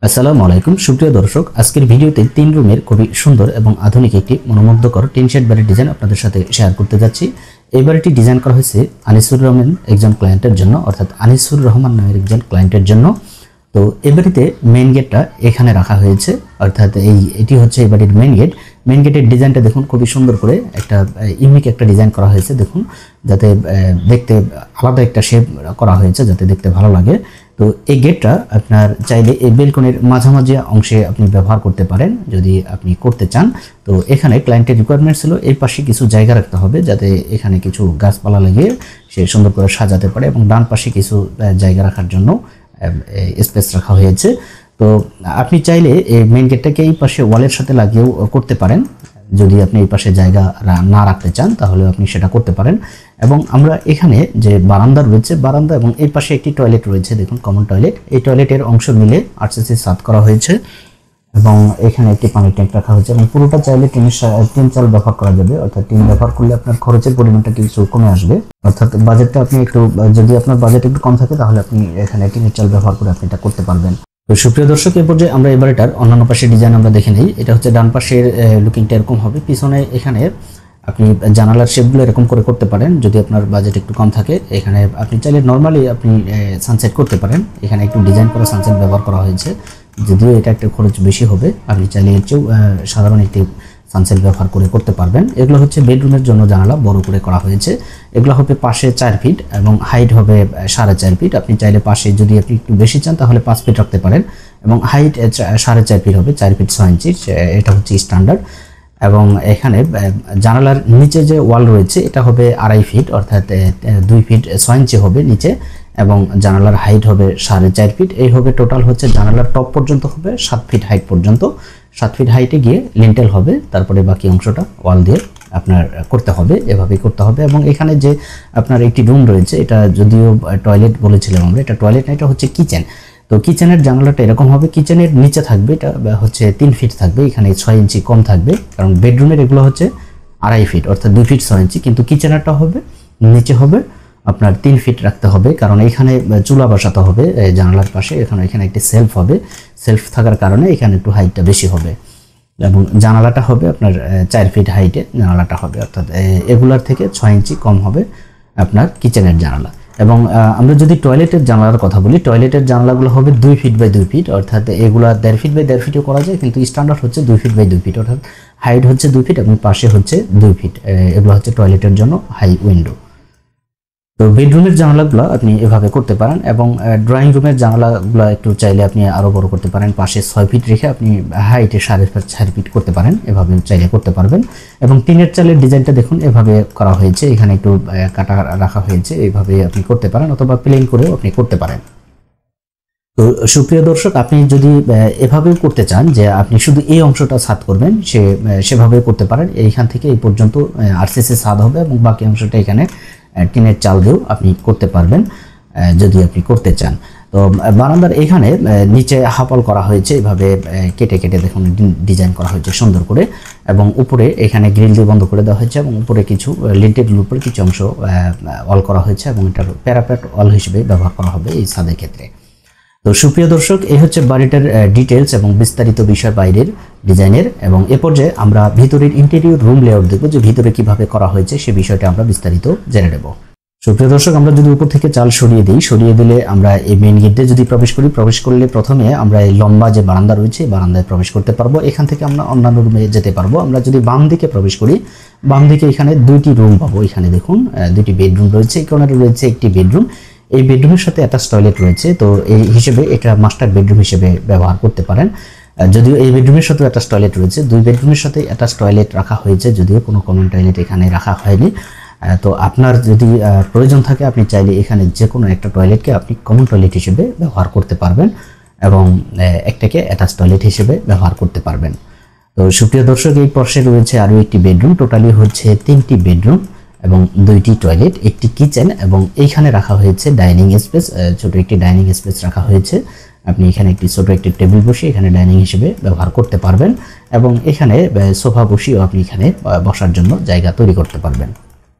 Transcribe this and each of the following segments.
আসসালামু আলাইকুম সুপ্রিয় দর্শক, আজকের ভিডিওতে 3 রুমের খুবই সুন্দর এবং আধুনিক একটি মনোমুগ্ধকর টিন শেড বাড়ির ডিজাইন আপনাদের সাথে শেয়ার করতে যাচ্ছি। এই বাড়িটি ডিজাইন করা হয়েছে আনিসুর রহমান একজন ক্লায়েন্টের জন্য, অর্থাৎ আনিসুর রহমান নামের একজন ক্লায়েন্টের জন্য। তো এই বাড়িতে মেইন গেটটা এখানে রাখা হয়েছে, অর্থাৎ এটি হচ্ছে এই বাড়ির মেইন গেট। মেইন গেটের ডিজাইনটা দেখুন, খুবই সুন্দর করে একটা ইউনিক একটা ডিজাইন করা হয়েছে। দেখুন, যাতে দেখতে আলাদা একটা শেপ করা হয়েছে, যাতে দেখতে ভালো লাগে। তো এই গেটটা আপনার চাইলে এই বেলকনির মাঝামাঝি অংশে আপনি ব্যবহার করতে পারেন যদি আপনি করতে চান। তো এখানে ক্লায়েন্টের রিকোয়ারমেন্ট ছিল এই পাশে কিছু জায়গা রাখতে হবে, যাতে এখানে কিছু গাছপালা লাগিয়ে সে সুন্দর করে সাজাতে পারে, এবং ডান পাশে কিছু জায়গা রাখার জন্য স্পেস রাখা হয়েছে। তো আপনি চাইলে এই মেইন গেটটাকে এই পাশে ওয়ালের সাথে লাগিয়েও করতে পারেন। যদি আপনি এই পাশে জায়গা না রাখতে চান তাহলে আপনি সেটা করতে পারেন। এবং আমরা এখানে যে বারান্দা রয়েছে, বারান্দা এবং এই পাশে একটি টয়লেট রয়েছে, দেখুন কমন টয়লেট। এই টয়লেটের অংশ মিলে আরসিসি ছাদ করা হয়েছে, এবং এখানে একটি পানির ট্যাঙ্ক রাখা হয়েছে, এবং পুরোটা চাইলে টিন চাল ব্যবহার করা যাবে। অর্থাৎ টিন ব্যবহার করলে আপনার খরচের পরিমাণটা কিছু কমে আসবে, অর্থাৎ বাজেটটা আপনি একটু, যদি আপনার বাজেট একটু কম থাকে তাহলে আপনি এখানে টিনের চাল ব্যবহার করে আপনি এটা করতে পারবেন। তো সুপ্রিয় দর্শক, এই পর্যায়ে আমরা এই বাড়িটার অন্যান্য পাশের ডিজাইন আমরা দেখে নিই। এটা হচ্ছে ডান পাশের লুকিংটা এরকম হবে, পিছনে এখানে আপনি জানালার শেপগুলো এরকম করে করতে পারেন যদি আপনার বাজেট একটু কম থাকে। এখানে আপনি চাইলে নর্মালি আপনি সানসেট করতে পারেন। এখানে একটু ডিজাইন করা সানসেট ব্যবহার করা হয়েছে, যদিও এটা একটু খরচ বেশি হবে। আপনি চাইলে এর চেয়েও সাধারণ একটি সানসেট ব্যবহার করে করতে পারবেন। এগুলো হচ্ছে বেডরুমের জন্য জানালা বড় করে করা হয়েছে। এগুলো হবে পাশে 4 ফিট এবং হাইট হবে 4.5 ফিট। আপনি চাইলে পাশে যদি আপনি একটু বেশি চান তাহলে 5 ফিট রাখতে পারেন, এবং হাইট 4.5 ফিট হবে, 4 ফিট 6 ইঞ্চি। এটা হচ্ছে স্ট্যান্ডার্ড। এবং এখানে জানালার নিচে যে ওয়াল রয়েছে এটা হবে 2.5 ফিট, অর্থাৎ 2 ফিট 6 ইঞ্চি হবে নিচে, এবং জানালার হাইট হবে 4.5 ফিট। এই হবে টোটাল হচ্ছে জানালার টপ পর্যন্ত হবে 7 ফিট হাইট পর্যন্ত। 7 ফিট হাইটে গিয়ে লিন্টেল হবে, তারপরে বাকি অংশটা ওয়াল দিয়ে আপনার করতে হবে, এভাবেই করতে হবে। এবং এখানে যে আপনার একটি রুম রয়েছে, এটা যদিও টয়লেট বলেছিলাম আমরা, এটা টয়লেট না, এটা হচ্ছে কিচেন। তো কিচেনের জানালাটা এরকম হবে, কিচেনের নিচে থাকবে, এটা হচ্ছে 3 ফিট থাকবে, এখানে 6 ইঞ্চি কম থাকবে, কারণ বেডরুমের এগুলো হচ্ছে 2.5 ফিট, অর্থাৎ 2 ফিট 6 ইঞ্চি। কিন্তু কিচেনেরটা হবে নিচে হবে আপনার 3 ফিট রাখতে হবে, কারণ এখানে চুলা বসাতে হবে জানালার পাশে। এখানে একটি সেলফ হবে, সেলফ থাকার কারণে এখানে একটু হাইটটা বেশি হবে। এবং জানালাটা হবে আপনার 4 ফিট হাইটে জানালাটা হবে, অর্থাৎ এগুলার থেকে 6 ইঞ্চি কম হবে আপনার কিচেনের জানালা। এবং আমরা যদি টয়লেটের জানালার কথা বলি, টয়লেটের জানালাগুলো হবে 2 ফিট বাই 2 ফিট, অর্থাৎ এগুলা 1.5 ফিট বাই 1.5 ফিটও করা যায়, কিন্তু স্ট্যান্ডার্ড হচ্ছে 2 ফিট বাই 2 ফিট, অর্থাৎ হাইট হচ্ছে 2 ফিট এবং পাশে হচ্ছে 2 ফিট। এগুলো হচ্ছে টয়লেটের জন্য হাই উইন্ডো। তো বেডরুমের জানালাগুলো আপনি এভাবে করতে পারেন, এবং ড্রয়িং রুমের জানালাগুলো একটু চাইলে আপনি আরও বড় করতে পারেন, পাশে 6 ফিট রেখে আপনি হাইটে 4.5 ফিট করতে পারেন, এভাবে চাইলে করতে পারবেন। এবং টিনের চালের ডিজাইনটা দেখুন এভাবে করা হয়েছে, এখানে একটু কাটা রাখা হয়েছে, এইভাবে আপনি করতে পারেন, অথবা প্লেন করেও আপনি করতে পারেন। তো সুপ্রিয় দর্শক, আপনি যদি এভাবেও করতে চান যে আপনি শুধু এই অংশটা ছাদ করবেন, সেভাবে করতে পারেন। এইখান থেকে এই পর্যন্ত আরসিসি ছাদ হবে, এবং বাকি অংশটা এখানে টিনের চাল দিয়েও আপনি করতে পারবেন যদি আপনি করতে চান। তো বারান্দার এখানে নিচে হাফল করা হয়েছে, এভাবে কেটে কেটে দেখুন ডিজাইন করা হয়েছে সুন্দর করে, এবং উপরে এখানে গ্রিল দিয়ে বন্ধ করে দেওয়া হয়েছে, এবং উপরে কিছু লিন্টের উপরে কিছু অংশ অল করা হয়েছে, এবং এটার প্যারাপেট অল হিসেবে ব্যবহার করা হবে এই ছাদের ক্ষেত্রে। তো সুপ্রিয় দর্শক, এই হচ্ছে বাড়িটার ডিটেলস এবং বিস্তারিত বিষয় বাইরের ডিজাইনের। এবং এ পর্যায়ে আমরা ভিতরের ইন্টেরিয়র রুম লেআউট দেখব, যে ভিতরে কিভাবে করা হয়েছে সে বিষয়টা আমরা বিস্তারিত জেনে নেব। সুপ্রিয় দর্শক, আমরা যদি উপর থেকে চাল সরিয়ে দিলে আমরা এই মেইন গেট দিয়ে যদি প্রবেশ করলে প্রথমে আমরা এই লম্বা যে বারান্দা রয়েছে বারান্দায় প্রবেশ করতে পারবো। এখান থেকে আমরা অন্যান্য রুমে যেতে পারবো। আমরা যদি বাম দিকে প্রবেশ করি, বাম দিকে এখানে 2টি রুম পাবো। এখানে দেখুন 2টি বেডরুম রয়েছে, এই কর্নারে রয়েছে একটি বেডরুম। এই বেডরুমের সাথে অ্যাটাচ টয়লেট রয়েছে, তো এই হিসেবে এটা মাস্টার বেডরুম হিসেবে ব্যবহার করতে পারেন। যদিও এই বেডরুমের সাথে অ্যাটাচ টয়লেট রয়েছে, 2 বেডরুমের সাথে অ্যাটাচ টয়লেট রাখা হয়েছে, যদিও কোনো কমন টয়লেট এখানে রাখা হয়নি। তো আপনার যদি প্রয়োজন থাকে আপনি চাইলে এখানে যে কোনো একটা টয়লেটকে আপনি কমন টয়লেট হিসেবে ব্যবহার করতে পারবেন, এবং একটাকে অ্যাটাচ টয়লেট হিসেবে ব্যবহার করতে পারবেন। তো সুপ্রিয় দর্শক, এই পাশে রয়েছে আরও একটি বেডরুম, টোটালি হচ্ছে 3টি বেডরুম এবং 2টি টয়লেট, একটি কিচেন, এবং এইখানে রাখা হয়েছে ডাইনিং স্পেস, ছোট একটি ডাইনিং স্পেস রাখা হয়েছে। আপনি এখানে একটি ছোট একটি টেবিল বসিয়ে এখানে ডাইনিং হিসেবে ব্যবহার করতে পারবেন, এবং এখানে সোফা বসিয়েও আপনি এখানে বসার জন্য জায়গা তৈরি করতে পারবেন।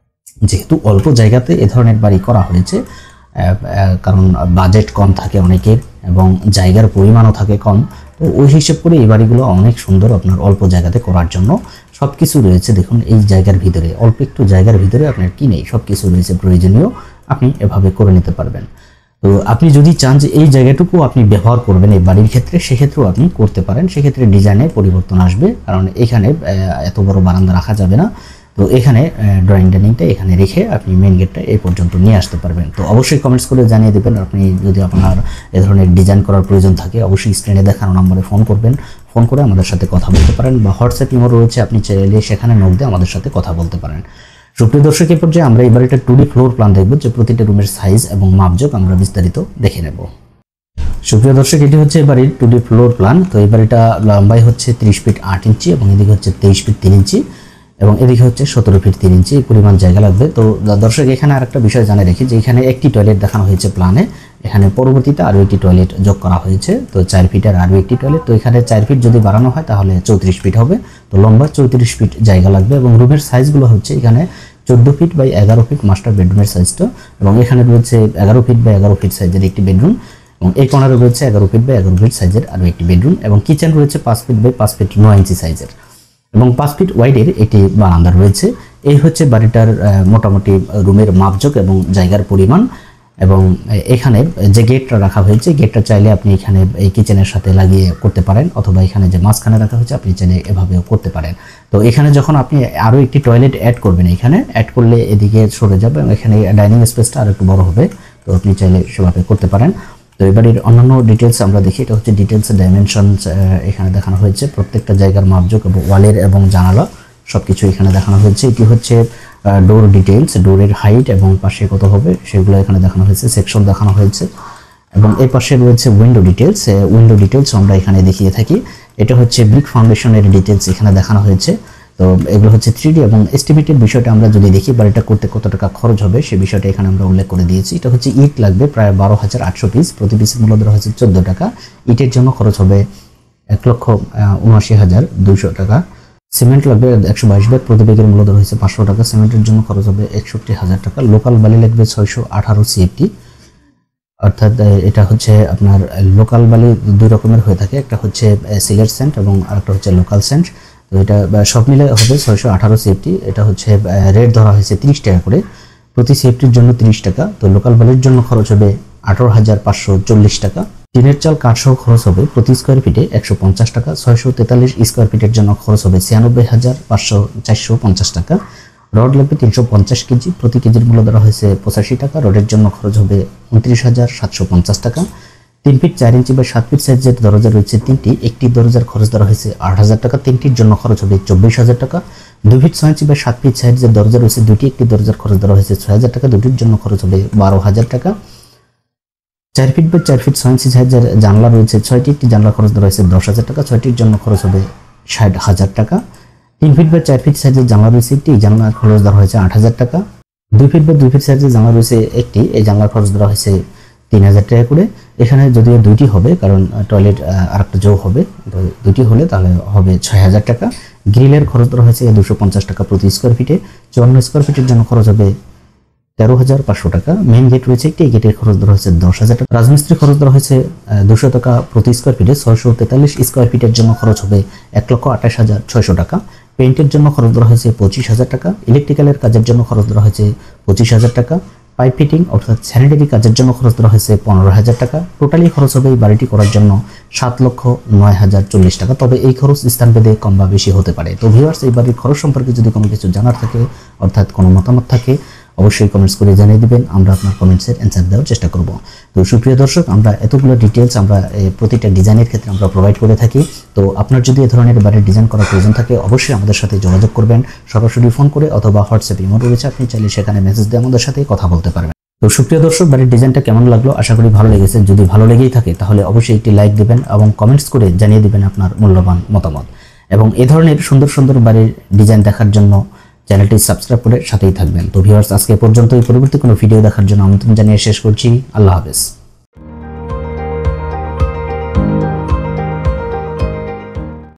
যেহেতু অল্প জায়গাতে এ ধরনের বাড়ি করা হয়েছে, কারণ বাজেট কম থাকে অনেকের, এবং জায়গার পরিমাণও থাকে কম। তো ওই হিসেব করে এই বাড়িগুলো অনেক সুন্দর আপনার অল্প জায়গাতে করার জন্য। সব কিছু রয়েছে দেখুন এই জায়গার ভিতরে, অল্প একটু জায়গার ভিতরে আপনার কি নেই, সব কিছু রয়েছে প্রয়োজনীয়, আপনি এভাবে করে নিতে পারবেন। তো আপনি যদি চান যে এই জায়গাটুকু আপনি ব্যবহার করবেন এই বাড়ির ক্ষেত্রে, সেক্ষেত্রেও আপনি করতে পারেন। সেক্ষেত্রে ডিজাইনে পরিবর্তন আসবে, কারণ এখানে এত বড় বারান্দা রাখা যাবে না। তো এখানে ড্রয়িং ডাইনিংটা এখানে রেখে আপনি মেইন গেটটা এই পর্যন্ত নিয়ে আসতে পারবেন। তো অবশ্যই কমেন্টস করে জানিয়ে দেবেন আপনি যদি আপনার এ ধরনের ডিজাইন করার প্রয়োজন থাকে। অবশ্যই স্ক্রিনে দেখানো নম্বরে ফোন করবেন, ফোন করে আমাদের সাথে কথা বলতে পারেন, বা হোয়াটসঅ্যাপ ইমো রয়েছে, আপনি চাইলে সেখানে নক দিয়ে আমাদের সাথে কথা বলতে পারেন। সুপ্রিয় দর্শক, এই পর্যায়ে আমরা এবার একটা 2D ফ্লোর প্ল্যান দেখব, যে প্রতিটা রুমের সাইজ এবং মাপজোক আমরা বিস্তারিত দেখে নেব। সুপ্রিয় দর্শক, এটি হচ্ছে এবারের 2D ফ্লোর প্ল্যান। তো এবার এটা লম্বাই হচ্ছে 30 ফিট 8 ইঞ্চি এবং এদিকে হচ্ছে 23 ফিট 3 ইঞ্চি এবং এদিকে হচ্ছে 17 ফিট 3 ইঞ্চি পরিমাণ জায়গা লাগবে। তো দর্শক, এখানে আরেকটা বিষয় জানিয়ে রাখি যে এখানে একটি টয়লেট দেখানো হয়েছে প্ল্যানে, এখানে পরবর্তীতে আরও একটি টয়লেট যোগ করা হয়েছে। তো 4 ফিটের আরও একটি টয়লেট। তো এখানে 4 ফিট যদি বাড়ানো হয় তাহলে 34 ফিট হবে। তো লম্বা 34 ফিট জায়গা লাগবে এবং রুমের সাইজগুলো হচ্ছে এখানে 14 ফিট বাই 11 ফিট মাস্টার বেডরুমের সাইজটা, এবং এখানে রয়েছে 11 ফিট বাই 11 ফিট সাইজের একটি বেডরুম, এবং এই কর্নারে রয়েছে 11 ফিট বাই 11 ফিট সাইজের আরও একটি বেডরুম, এবং কিচেন রয়েছে 5 ফিট বাই 5 ফিট 9 ইঞ্চি সাইজের, এবং 5 ফিট ওয়াইডের একটি বারান্দা রয়েছে। এই হচ্ছে বাড়িটার মোটামুটি রুমের মাপজোক এবং জায়গার পরিমাণ। এবং এখানে যে গেটটা রাখা হয়েছে, গেটটা চাইলে আপনি এখানে এই কিচেনের সাথে লাগিয়ে করতে পারেন, অথবা এখানে যে মাঝখানে রাখা হয়েছে আপনি চাইলে এভাবেও করতে পারেন। তো এখানে যখন আপনি আরও একটি টয়লেট অ্যাড করবেন, এখানে অ্যাড করলে এদিকে সরে যাবে এবং এখানে ডাইনিং স্পেসটা আরও একটু বড় হবে। তো আপনি চাইলে সেভাবে করতে পারেন। তো এবারের অন্যান্য ডিটেলস আমরা দেখি। এটা হচ্ছে ডিটেলস ডাইমেনশনস এখানে দেখানো হয়েছে, প্রত্যেকটা জায়গার মাপজোক এবং ওয়ালের এবং জানালা সবকিছু এখানে দেখানো হয়েছে। এটি হচ্ছে ডোর ডিটেলস, ডোরের হাইট এবং পাশে কত হবে সেগুলো এখানে দেখানো হয়েছে, সেকশন দেখানো হয়েছে। এবং এই পাশে রয়েছে উইন্ডো ডিটেলস আমরা এখানে দেখিয়ে থাকি। এটা হচ্ছে ব্রিক ফাউন্ডেশনের ডিটেলস এখানে দেখানো হয়েছে। তো এগুলো হচ্ছে 3D এবং এস্টিমেটেড বিষয়টা আমরা যদি দেখি বাড়িটা করতে কত টাকা খরচ হবে সেই বিষয়টা এখানে আমরা উল্লেখ করে দিয়েছি। এটা হচ্ছে ইট লাগবে প্রায় 12,800 পিস, প্রতি পিসের মূল্য ধরা হয়েছে 14 টাকা। ইটের জন্য খরচ হবে 1,79,200 টাকা। সিমেন্ট লাগবে 122 ব্যাগ, প্রতি ব্যাগের মূল্য ধরা হয়েছে 500 টাকা। সিমেন্টের জন্য খরচ হবে 61,000 টাকা। লোকাল বালি লাগবে 618 CFT, অর্থাৎ এটা হচ্ছে আপনার লোকাল বালি দুই রকমের হয়ে থাকে, একটা হচ্ছে সিলেট সেন্ট এবং আরেকটা হচ্ছে লোকাল সেন্ট। তো এটা সব মিলে হবে 618 CFT। এটা হচ্ছে রেট ধরা হয়েছে 30 টাকা করে, প্রতি CFTর জন্য 30 টাকা। তো লোকাল বালির জন্য খরচ হবে 18,540 টাকা। টিনের চাল কাঠসহ খরচ হবে প্রতি স্কোয়ার ফিটে 150 টাকা। 643 স্কোয়ার ফিটের জন্য খরচ হবে 96,450 টাকা। রড লাগবে 350 কেজি, প্রতি কেজির মূল্য ধরা হয়েছে 85 টাকা। রডের জন্য খরচ হবে 29,750 টাকা। 3 ফিট 4 ইঞ্চি বা 7 ফিট সাইজের দরজা রয়েছে 3টি, একটি দরজার খরচ ধরা হয়েছে 8,000 টাকা। 3টির জন্য খরচ হবে 24,000 টাকা। 2 ফিট 6 ইঞ্চি বা 7 ফিট সাইজের দরজা রয়েছে 2টি, একটি দরজার খরচ ধরা হয়েছে 6,000 টাকা। 2টির জন্য খরচ হবে 12,000 টাকা। 4 ফিট বা 4 ফিট 6 ইঞ্চি সাইজের জানলা রয়েছে 6টি, একটি জানলার খরচ ধরা হয়েছে 10,000 টাকা। 6টির জন্য খরচ হবে 60,000 টাকা। 3 ফিট বা 4 ফিট সাইজের জানলা রয়েছে একটি, জানলার খরচ ধরা হয়েছে 8,000 টাকা। 2 ফিট বা 2 ফিট সাইজের জানলা রয়েছে একটি, এই জানলার খরচ ধরা হয়েছে 3,000 টাকা করে। এখানে যদিও 2টি হবে কারণ টয়লেট আরেকটা যোগ হবে, 2টি হলে তাহলে হবে 6,000 টাকা। গ্রিলের খরচ ধরা হয়েছে 250 টাকা প্রতি স্কোয়ার ফিটে। 54 স্কোয়ার ফিটের জন্য খরচ হবে 13,500 টাকা। মেইন গেট রয়েছে একটি, এই গেটের খরচ ধরা হয়েছে 10,000 টাকা। রাজমিস্ত্রি খরচ ধরা হয়েছে 200 টাকা প্রতি স্কোয়ার ফিটে। 643 স্কোয়ার ফিটের জন্য খরচ হবে 1,28,600 টাকা। পেইন্টের জন্য খরচ ধরা হয়েছে 25,000 টাকা। ইলেকট্রিক্যালের কাজের জন্য খরচ ধরা হয়েছে 25,000 টাকা। পাইপ ফিটিং অর্থাৎ স্যানিটারি কাজের জন্য খরচ ধরা হয়েছে 15,000 টাকা। টোটালি খরচ হবে এই বাড়িটি করার জন্য 7,09,040 টাকা। তবে এই খরচ স্থানভেদে কম বা বেশি হতে পারে। তো ভিউয়ার্স, এই বাড়ির খরচ সম্পর্কে যদি কোনো কিছু জানার থাকে অর্থাৎ কোনো মতামত থাকে অবশ্যই কমেন্টস করে জানিয়ে দিবেন, আমরা আপনার কমেন্টসের অ্যান্সার দেওয়ার চেষ্টা করব। তো সুপ্রিয় দর্শক, আমরা এতগুলো ডিটেলস আমরা প্রতিটা ডিজাইনের ক্ষেত্রে আমরা প্রোভাইড করে থাকি। তো আপনার যদি এই ধরনের বাড়ির ডিজাইন করার প্রয়োজন থাকে অবশ্যই আমাদের সাথে যোগাযোগ করবেন, সরাসরি ফোন করে অথবা হোয়াটসঅ্যাপ ইমো রয়েছে, আপনি চাইলে সেখানে মেসেজ দিয়ে আমাদের সাথে কথা বলতে পারবেন। তো সুপ্রিয় দর্শক, বাড়ির ডিজাইনটা কেমন লাগলো আশা করি ভালো লেগেছে। যদি ভালো লেগেই থাকে তাহলে অবশ্যই একটি লাইক দিবেন এবং কমেন্টস করে জানিয়ে দিবেন আপনার মূল্যবান মতামত। এবং এই ধরনের সুন্দর সুন্দর বাড়ির ডিজাইন দেখার জন্য চ্যানেলটি সাবস্ক্রাইব করে সাথেই থাকবেন। তো ভিউয়ার্স, আজকে পর্যন্তই। পরবর্তী কোনো ভিডিও দেখার জন্য আমন্ত্রণ জানিয়ে শেষ করছি। আল্লাহ হাফেজ।